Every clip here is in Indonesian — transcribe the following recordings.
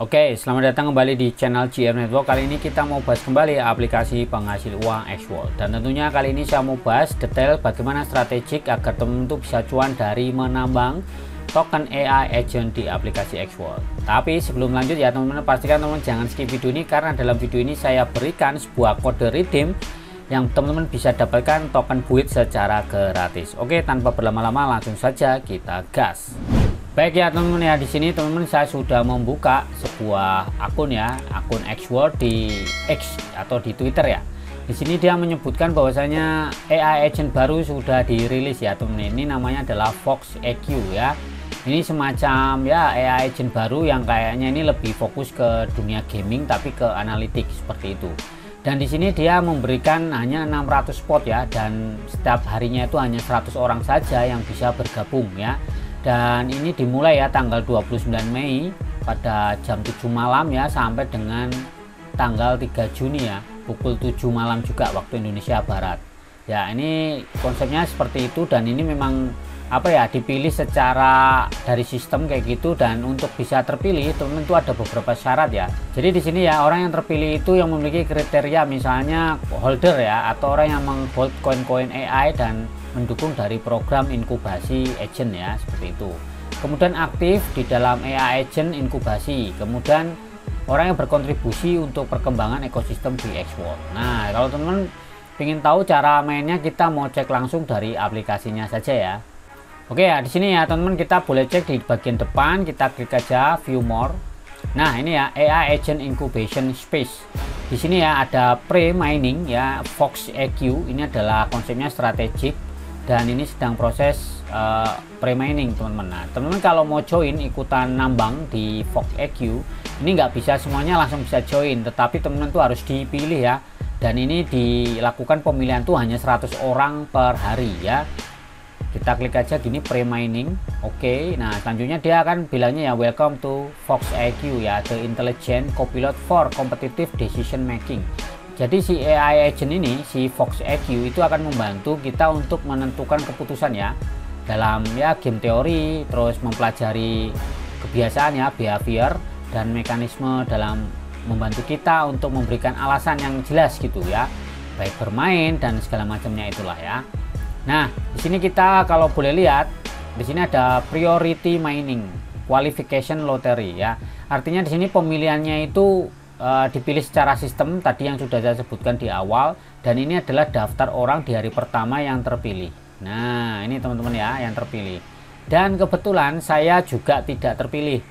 Oke, selamat datang kembali di channel GM Network. Kali ini kita mau bahas kembali aplikasi penghasil uang Xworld. Dan tentunya kali ini saya mau bahas detail bagaimana strategik agar teman-teman tuh bisa cuan dari menambang token AI agent di aplikasi Xworld. Tapi sebelum lanjut ya teman-teman, pastikan teman-teman jangan skip video ini, karena dalam video ini saya berikan sebuah kode redeem yang teman-teman bisa dapatkan token buit secara gratis. Oke, tanpa berlama-lama langsung saja kita gas. Baik ya teman-teman, ya di sini teman-teman saya sudah membuka sebuah akun ya, akun Xworld di X atau di Twitter ya. Di sini dia menyebutkan bahwasanya AI agent baru sudah dirilis ya teman-teman. Ini namanya adalah Fox EQ ya. Ini semacam ya AI agent baru yang kayaknya ini lebih fokus ke dunia gaming tapi ke analitik seperti itu. Dan di sini dia memberikan hanya 600 spot ya, dan setiap harinya itu hanya 100 orang saja yang bisa bergabung ya. Dan ini dimulai ya tanggal 29 Mei pada jam 7 malam ya, sampai dengan tanggal 3 Juni ya pukul 7 malam juga waktu Indonesia Barat. Ya, ini konsepnya seperti itu, dan ini memang dipilih secara dari sistem kayak gitu. Dan untuk bisa terpilih teman-teman itu ada beberapa syarat ya. Jadi di sini ya, orang yang terpilih itu yang memiliki kriteria misalnya holder ya, atau orang yang menghold koin-koin AI dan mendukung dari program inkubasi agent ya, seperti itu. Kemudian aktif di dalam AI agent inkubasi, kemudian orang yang berkontribusi untuk perkembangan ekosistem di Xworld. Nah, kalau teman-teman ingin tahu cara mainnya, kita mau cek langsung dari aplikasinya saja ya. Oke ya, di sini ya teman-teman, kita boleh cek di bagian depan, kita klik aja view more. Nah, ini ya AI agent incubation space. Di sini ya ada pre-mining ya, Fox EQ. Ini adalah konsepnya strategik, dan ini sedang proses pre-mining teman-teman. Nah, teman-teman kalau mau join ikutan nambang di Fox EQ, ini nggak bisa semuanya langsung bisa join, tetapi teman-teman tuh harus dipilih ya. Dan ini dilakukan pemilihan tuh hanya 100 orang per hari ya. Kita klik aja gini pre-mining. Oke. Nah, selanjutnya dia akan bilangnya ya welcome to Fox EQ ya, the intelligent copilot for competitive decision making. Jadi si AI agent ini, si Fox EQ itu akan membantu kita untuk menentukan keputusan ya dalam ya game teori, terus mempelajari kebiasaan ya, behavior, dan mekanisme dalam membantu kita untuk memberikan alasan yang jelas gitu ya, baik bermain dan segala macamnya itulah ya. Nah, di sini kita kalau boleh lihat, di sini ada priority mining, qualification lottery ya. Artinya di sini pemilihannya itu dipilih secara sistem tadi yang sudah saya sebutkan di awal, dan ini adalah daftar orang di hari pertama yang terpilih. Nah, ini teman-teman ya yang terpilih. Dan kebetulan saya juga tidak terpilih.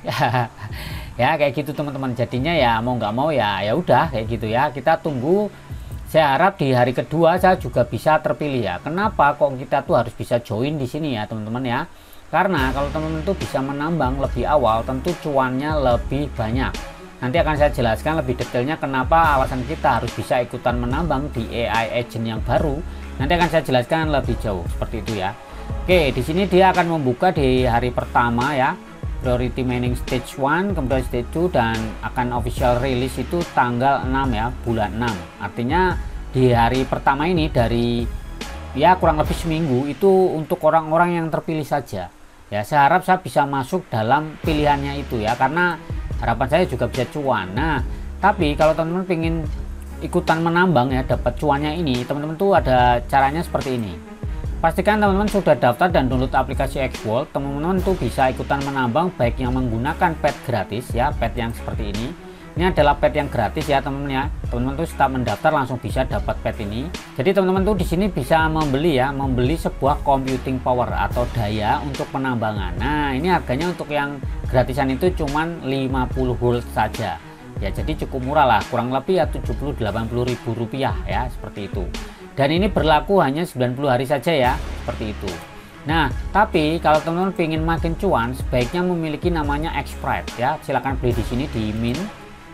Ya, kayak gitu teman-teman. Jadinya ya mau nggak mau ya udah kayak gitu ya. Kita tunggu. Saya harap di hari kedua saya juga bisa terpilih ya. Kenapa kok kita tuh harus bisa join di sini ya teman-teman ya? Karena kalau teman-teman tuh bisa menambang lebih awal, tentu cuannya lebih banyak. Nanti akan saya jelaskan lebih detailnya kenapa alasan kita harus bisa ikutan menambang di AI agent yang baru. Nanti akan saya jelaskan lebih jauh seperti itu ya. Oke, di sini dia akan membuka di hari pertama ya, priority mining stage 1, kemudian stage 2, dan akan official release itu tanggal 6 ya, bulan 6. Artinya di hari pertama ini dari ya kurang lebih seminggu itu untuk orang-orang yang terpilih saja. Ya, saya harap saya bisa masuk dalam pilihannya itu ya, karena harapan saya juga bisa cuan. Nah, tapi kalau teman-teman ingin ikutan menambang ya, dapat cuannya ini, teman-teman tuh ada caranya seperti ini. Pastikan teman-teman sudah daftar dan download aplikasi Xworld. Teman-teman tuh bisa ikutan menambang baik yang menggunakan pet gratis ya, pet yang seperti ini. Ini adalah pet yang gratis ya teman-teman ya. Teman-teman tuh setelah mendaftar langsung bisa dapat pet ini. Jadi teman-teman tuh di sini bisa membeli ya, membeli sebuah computing power atau daya untuk penambangan. Nah, ini harganya untuk yang gratisan itu cuman 50 gold saja. Ya, jadi cukup murah lah, kurang lebih ya 70-80 ribu rupiah ya, seperti itu. Dan ini berlaku hanya 90 hari saja ya, seperti itu. Nah, tapi kalau teman-teman ingin makin cuan, sebaiknya memiliki namanya Xprite ya. Silahkan beli di sini di Mint.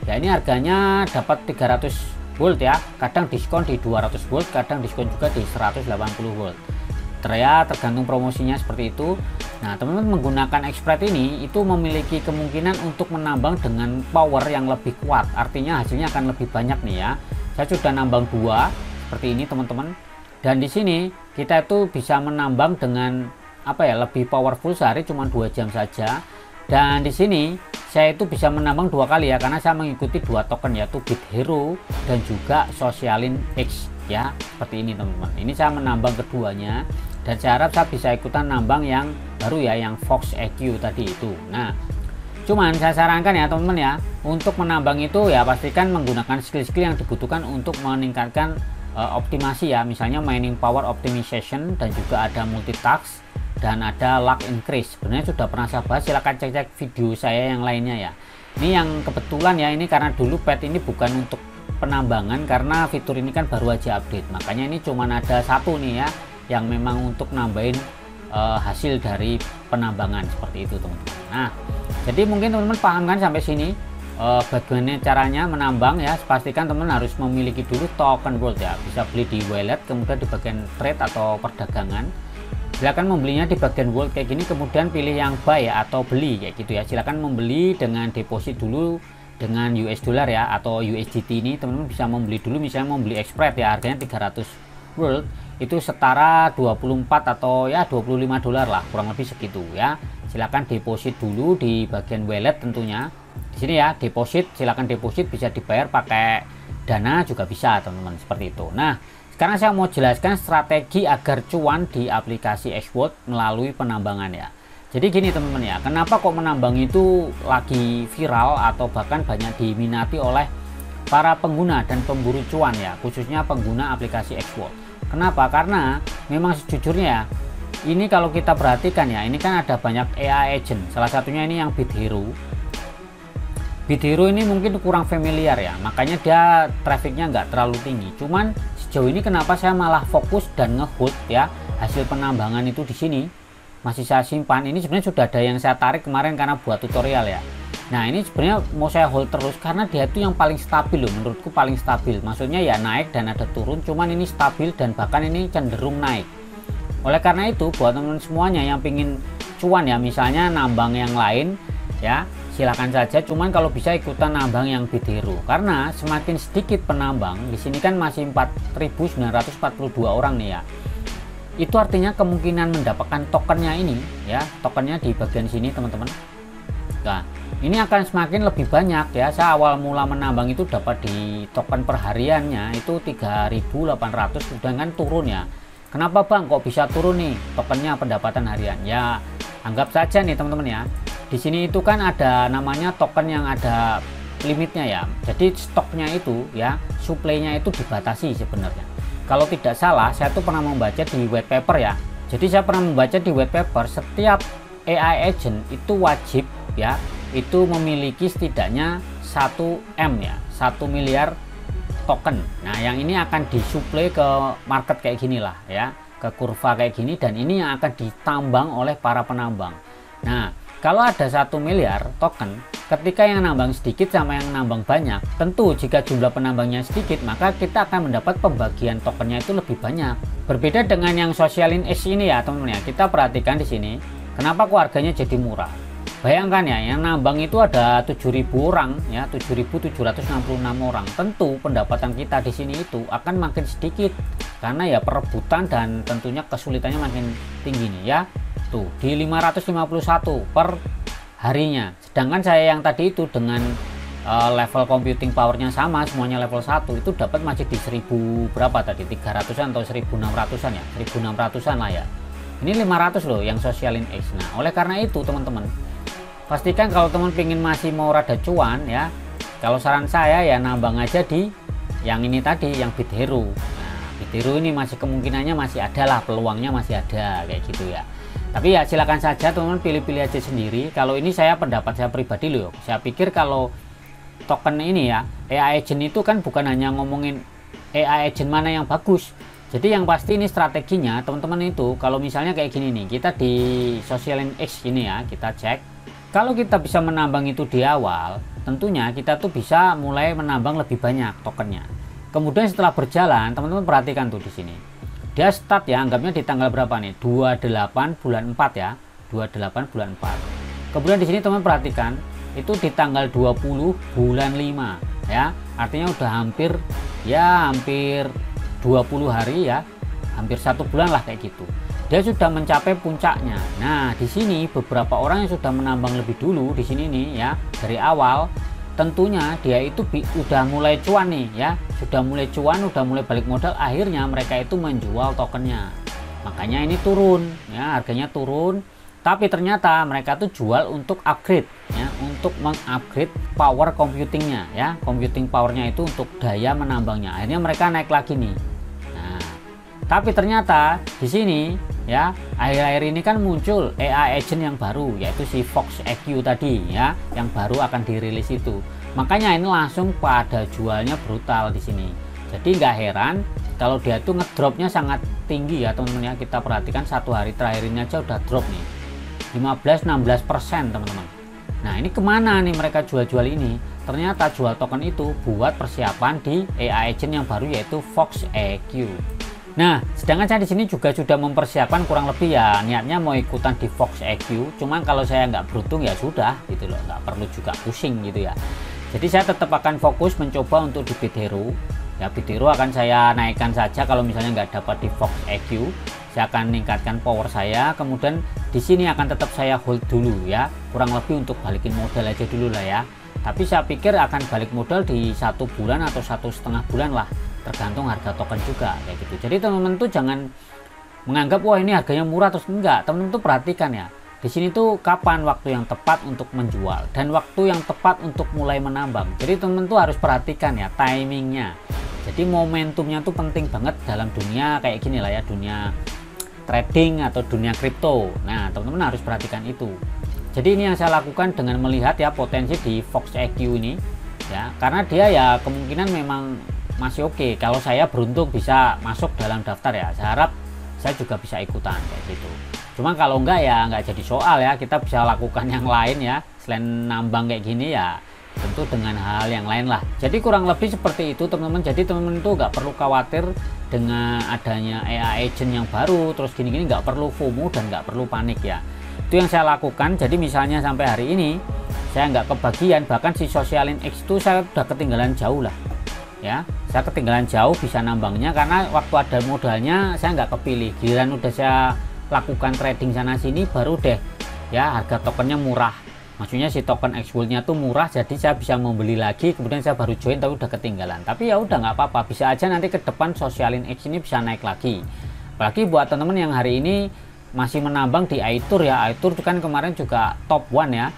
Ya, ini harganya dapat 300 gold ya. Kadang diskon di 200 gold, kadang diskon juga di 180 gold. Tergantung promosinya seperti itu. Nah, teman-teman menggunakan Xprite ini itu memiliki kemungkinan untuk menambang dengan power yang lebih kuat. Artinya hasilnya akan lebih banyak nih ya. Saya sudah nambang 2 seperti ini teman-teman, dan di sini kita itu bisa menambang dengan lebih powerful, sehari cuma 2 jam saja. Dan di sini saya itu bisa menambang 2 kali ya, karena saya mengikuti 2 token, yaitu BitHero dan juga Socialin X ya, seperti ini teman-teman. Ini saya menambang keduanya, dan saya harap saya bisa ikutan nambang yang baru ya, yang Fox EQ tadi itu. Nah, cuman saya sarankan ya teman-teman ya, untuk menambang itu ya pastikan menggunakan skill-skill yang dibutuhkan untuk meningkatkan optimasi ya, misalnya mining power optimization, dan juga ada multitask, dan ada luck increase. Sebenarnya sudah pernah saya bahas, silahkan cek-cek video saya yang lainnya ya. Ini yang kebetulan ya, ini karena dulu pet ini bukan untuk penambangan, karena fitur ini kan baru aja update, makanya ini cuman ada satu nih ya, yang memang untuk nambahin hasil dari penambangan seperti itu teman-teman. Nah, jadi mungkin teman-teman paham kan sampai sini bagaimana caranya menambang ya. Pastikan teman harus memiliki dulu token world ya, bisa beli di wallet, kemudian di bagian trade atau perdagangan silakan membelinya di bagian world kayak gini, kemudian pilih yang buy ya, atau beli kayak gitu ya. Silakan membeli dengan deposit dulu dengan US dollar ya, atau USDT. Ini teman-teman bisa membeli dulu, misalnya membeli Express ya, harganya 300 world itu setara 24 atau ya 25 dolar lah, kurang lebih segitu ya. Silakan deposit dulu di bagian wallet tentunya. Di sini ya, deposit, silakan deposit, bisa dibayar pakai Dana juga bisa teman-teman, seperti itu. Nah, sekarang saya mau jelaskan strategi agar cuan di aplikasi XWorld melalui penambangan ya. Jadi gini teman-teman ya, kenapa kok menambang itu lagi viral atau bahkan banyak diminati oleh para pengguna dan pemburu cuan ya, khususnya pengguna aplikasi XWorld. Kenapa? Karena memang sejujurnya ya, ini kalau kita perhatikan ya, ini kan ada banyak AI agent, salah satunya ini yang BitHero. BitHero ini mungkin kurang familiar ya, makanya dia trafficnya nggak terlalu tinggi. Cuman sejauh ini kenapa saya malah fokus dan ngehold ya hasil penambangan itu di sini masih saya simpan. Ini sebenarnya sudah ada yang saya tarik kemarin karena buat tutorial ya. Nah, ini sebenarnya mau saya hold terus karena dia itu yang paling stabil loh, menurutku paling stabil. Maksudnya ya naik dan ada turun, cuman ini stabil dan bahkan ini cenderung naik. Oleh karena itu buat teman-teman semuanya yang pingin cuan ya, misalnya nambang yang lain ya, silakan saja, cuman kalau bisa ikutan nambang yang BitHero, karena semakin sedikit penambang di sini kan masih 4.942 orang nih ya. Itu artinya kemungkinan mendapatkan tokennya ini ya, tokennya di bagian sini teman-teman. Nah, ini akan semakin lebih banyak ya. Saya awal mula menambang itu dapat di token perhariannya itu 3.800, sudah kan turun ya. Kenapa Bang kok bisa turun nih tokennya pendapatan harian? Ya, anggap saja nih teman-teman ya. Di sini itu kan ada namanya token yang ada limitnya ya. Jadi stoknya itu ya, supply-nya itu dibatasi sebenarnya. Kalau tidak salah, saya tuh pernah membaca di white paper ya. Jadi saya pernah membaca di white paper, setiap AI agent itu wajib ya, itu memiliki setidaknya 1 M ya, 1 miliar token. Nah, yang ini akan disuplai ke market kayak gini lah ya, ke kurva kayak gini, dan ini yang akan ditambang oleh para penambang. Nah, kalau ada 1 miliar token, ketika yang nambang sedikit sama yang nambang banyak, tentu jika jumlah penambangnya sedikit, maka kita akan mendapat pembagian tokennya itu lebih banyak. Berbeda dengan yang Socialin X ini ya teman-teman ya, kita perhatikan di sini, kenapa kok harganya jadi murah? Bayangkan ya, yang nambang itu ada 7.000 orang ya, 7.766 orang. Tentu pendapatan kita di sini itu akan makin sedikit karena ya perebutan dan tentunya kesulitannya makin tinggi nih ya. Tuh di 551 per harinya, sedangkan saya yang tadi itu dengan level computing powernya sama, semuanya level 1, itu dapat masih di 1000 berapa tadi, 300an atau 1600an ya, 1600an lah ya. Ini 500 loh yang Socialin X. Nah, oleh karena itu teman-teman, pastikan kalau teman pingin masih mau rada cuan ya, kalau saran saya ya nambang aja di yang ini tadi, yang BitHero. Nah, BitHero ini masih kemungkinannya masih ada lah, peluangnya masih ada kayak gitu ya. Tapi ya silakan saja teman-teman, pilih-pilih aja sendiri. Kalau ini saya pendapat saya pribadi loh, saya pikir kalau token ini ya, AI agent itu kan bukan hanya ngomongin AI agent mana yang bagus. Jadi yang pasti ini strateginya teman-teman itu, kalau misalnya kayak gini nih, kita di Socialin X ini ya, kita cek. Kalau kita bisa menambang itu di awal, tentunya kita tuh bisa mulai menambang lebih banyak tokennya. Kemudian setelah berjalan, teman-teman perhatikan tuh di sini. Dia start ya, anggapnya di tanggal berapa nih? 28 bulan 4 ya. 28 bulan 4. Kemudian di sini teman perhatikan, itu di tanggal 20 bulan 5 ya. Artinya udah hampir 20 hari ya. Hampir 1 bulan lah kayak gitu. dia sudah mencapai puncaknya. Nah, di sini beberapa orang yang sudah menambang lebih dulu di sini nih ya, dari awal, tentunya dia itu udah mulai cuan nih ya, sudah mulai cuan, udah mulai balik modal, akhirnya mereka itu menjual tokennya. Makanya ini turun ya, harganya turun. Tapi ternyata mereka tuh jual untuk upgrade ya, untuk mengupgrade power computingnya ya, computing powernya itu untuk daya menambangnya. Akhirnya mereka naik lagi nih. Nah, tapi ternyata di sini ya, akhir-akhir ini kan muncul AI agent yang baru, yaitu si Fox EQ tadi ya, yang baru akan dirilis itu. Makanya ini langsung pada jualnya brutal di sini. Jadi nggak heran kalau dia tuh ngedropnya sangat tinggi ya teman-teman ya. Kita perhatikan satu hari terakhir ini aja udah drop nih 15-16% teman-teman. Nah, ini kemana nih mereka jual-jual ini? Ternyata jual token itu buat persiapan di AI agent yang baru, yaitu Fox EQ. Nah, sedangkan saya di sini juga sudah mempersiapkan kurang lebih ya, niatnya mau ikutan di Fox EQ. Cuman kalau saya nggak beruntung ya sudah gitu loh, nggak perlu juga pusing gitu ya. Jadi saya tetap akan fokus mencoba untuk di BitHero. Ya, BitHero akan saya naikkan saja kalau misalnya nggak dapat di Fox EQ. Saya akan meningkatkan power saya, kemudian di sini akan tetap saya hold dulu ya, kurang lebih untuk balikin modal aja dulu lah ya. Tapi saya pikir akan balik modal di 1 bulan atau 1,5 bulan lah, tergantung harga token juga kayak gitu. Jadi teman-teman tuh jangan menganggap wah ini harganya murah terus enggak. Teman-teman tuh perhatikan ya, di sini tuh kapan waktu yang tepat untuk menjual dan waktu yang tepat untuk mulai menambang. Jadi teman-teman tuh harus perhatikan ya timingnya. Jadi momentumnya tuh penting banget dalam dunia kayak gini lah ya, dunia trading atau dunia kripto. Nah, teman-teman harus perhatikan itu. Jadi ini yang saya lakukan dengan melihat ya potensi di Fox EQ ini ya, karena dia ya kemungkinan memang masih oke. Kalau saya beruntung bisa masuk dalam daftar ya, saya harap saya juga bisa ikutan kayak gitu. Cuma kalau enggak ya nggak jadi soal ya, kita bisa lakukan yang lain ya, selain nambang kayak gini ya tentu dengan hal yang lain lah. Jadi kurang lebih seperti itu teman-teman. Jadi teman-teman tuh nggak perlu khawatir dengan adanya AI agent yang baru terus gini-gini, nggak perlu FOMO dan nggak perlu panik ya. Itu yang saya lakukan. Jadi misalnya sampai hari ini saya nggak kebagian, bahkan si Socialin X itu saya udah ketinggalan jauh lah ya. Saya ketinggalan jauh bisa nambangnya karena waktu ada modalnya saya nggak kepilih. Giliran udah saya lakukan trading sana sini baru deh ya harga tokennya murah. Maksudnya si token X-World-nya tuh murah, jadi saya bisa membeli lagi, kemudian saya baru join tapi udah ketinggalan. Tapi ya udah nggak apa-apa, bisa aja nanti ke depan Socialin X ini bisa naik lagi. Apalagi buat teman-teman yang hari ini masih menambang di iTour ya, iTour itu kan kemarin juga top 1 ya.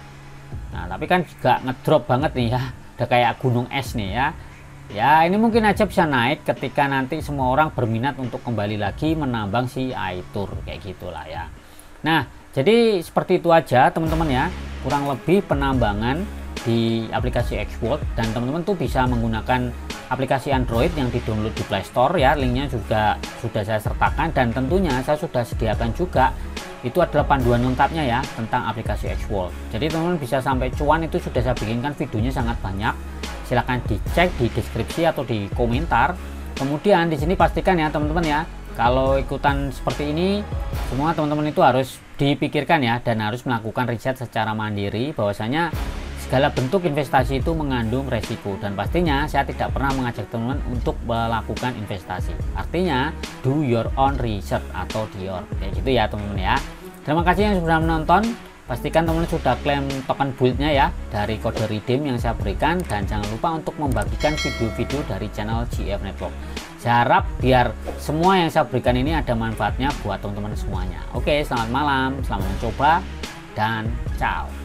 Nah, tapi kan juga ngedrop banget nih ya, udah kayak gunung es nih ya. Ya ini mungkin aja bisa naik ketika nanti semua orang berminat untuk kembali lagi menambang si iTour kayak gitulah ya. Nah, jadi seperti itu aja teman-teman ya, kurang lebih penambangan di aplikasi X-World. Dan teman-teman tuh bisa menggunakan aplikasi Android yang di-download di Play Store ya, linknya juga sudah saya sertakan. Dan tentunya saya sudah sediakan juga itu adalah panduan lengkapnya ya tentang aplikasi X-World. Jadi teman-teman bisa sampai cuan itu sudah saya bikinkan videonya sangat banyak. Silahkan dicek di deskripsi atau di komentar. Kemudian di sini pastikan ya teman-teman ya, kalau ikutan seperti ini semua teman-teman itu harus dipikirkan ya, dan harus melakukan riset secara mandiri bahwasanya segala bentuk investasi itu mengandung resiko, dan pastinya saya tidak pernah mengajak teman-teman untuk melakukan investasi. Artinya do your own research atau DOR kayak gitu ya teman-teman ya. Terima kasih yang sudah menonton. Pastikan teman-teman sudah klaim token build-nya ya dari kode redeem yang saya berikan, dan jangan lupa untuk membagikan video-video dari channel GF Network. Saya harap biar semua yang saya berikan ini ada manfaatnya buat teman-teman semuanya. Oke, selamat malam, selamat mencoba, dan ciao.